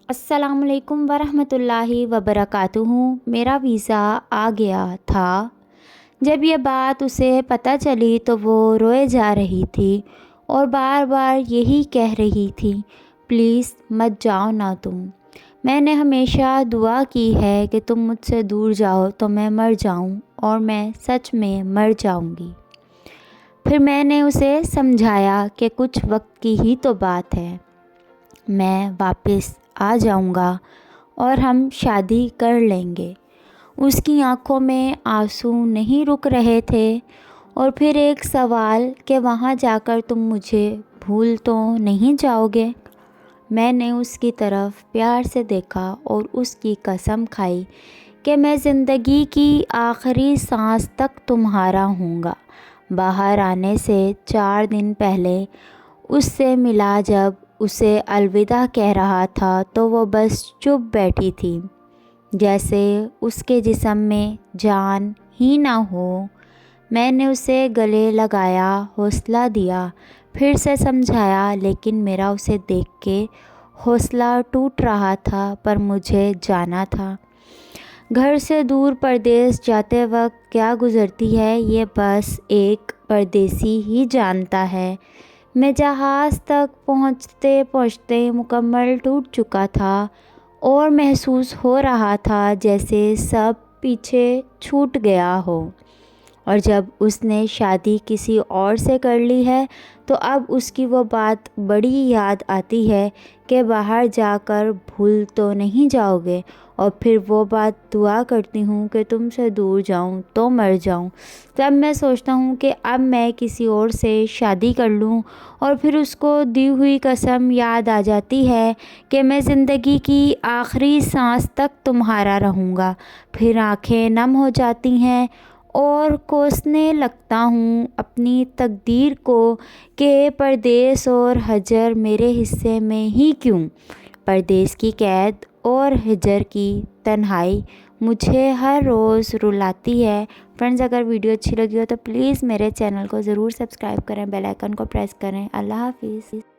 السلام علیکم ورحمۃ اللہ وبرکاتہ۔ میرا ویزا آ گیا تھا۔ جب یہ بات اسے پتہ چلی تو وہ روئے جا رہی تھی اور بار بار یہی کہہ رہی تھی، پلیز مت جاؤ نا تم۔ میں نے ہمیشہ دعا کی ہے کہ تم مجھ سے دور جاؤ تو میں مر جاؤں، اور میں سچ میں مر جاؤں گی۔ پھر میں نے اسے سمجھایا کہ کچھ وقت کی ہی تو بات ہے، میں واپس آ جاؤں گا اور ہم شادی کر لیں گے۔ اس کی آنکھوں میں آنسو نہیں رک رہے تھے۔ اور پھر ایک سوال کہ وہاں جا کر تم مجھے بھول تو نہیں جاؤ گے؟ میں نے اس کی طرف پیار سے دیکھا اور اس کی قسم کھائی کہ میں زندگی کی آخری سانس تک تمہارا ہوں گا۔ باہر آنے سے 4 دن پہلے اس سے ملا۔ جب اسے الوداع کہہ رہا تھا تو وہ بس چپ بیٹھی تھی، جیسے اس کے جسم میں جان ہی نہ ہو۔ میں نے اسے گلے لگایا، حوصلہ دیا، پھر سے سمجھایا، لیکن میرا اسے دیکھ کے حوصلہ ٹوٹ رہا تھا۔ پر مجھے جانا تھا۔ گھر سے دور پردیس جاتے وقت کیا گزرتی ہے یہ بس ایک پردیسی ہی جانتا ہے۔ میں جہاز تک پہنچتے مکمل ٹوٹ چکا تھا اور محسوس ہو رہا تھا جیسے سب پیچھے چھوٹ گیا ہو۔ اور جب اس نے شادی کسی اور سے کر لی ہے تو اب اس کی وہ بات بڑی یاد آتی ہے کہ باہر جا کر بھول تو نہیں جاؤ گے؟ اور پھر وہ بات، دعا کرتی ہوں کہ تم سے دور جاؤں تو مر جاؤں۔ تب میں سوچتا ہوں کہ اب میں کسی اور سے شادی کر لوں، اور پھر اس کو دی ہوئی قسم یاد آ جاتی ہے کہ میں زندگی کی آخری سانس تک تمہارا رہوں گا۔ پھر آنکھیں نم ہو جاتی ہیں اور کوسنے لگتا ہوں اپنی تقدیر کو کہ پردیس اور ہجر میرے حصے میں ہی کیوں۔ پردیس کی قید اور ہجر کی تنہائی مجھے ہر روز رلاتی ہے۔ فرینڈز، اگر ویڈیو اچھی لگی ہو تو پلیز میرے چینل کو ضرور سبسکرائب کریں، بیل آئیکن کو پریس کریں۔ اللہ حافظ۔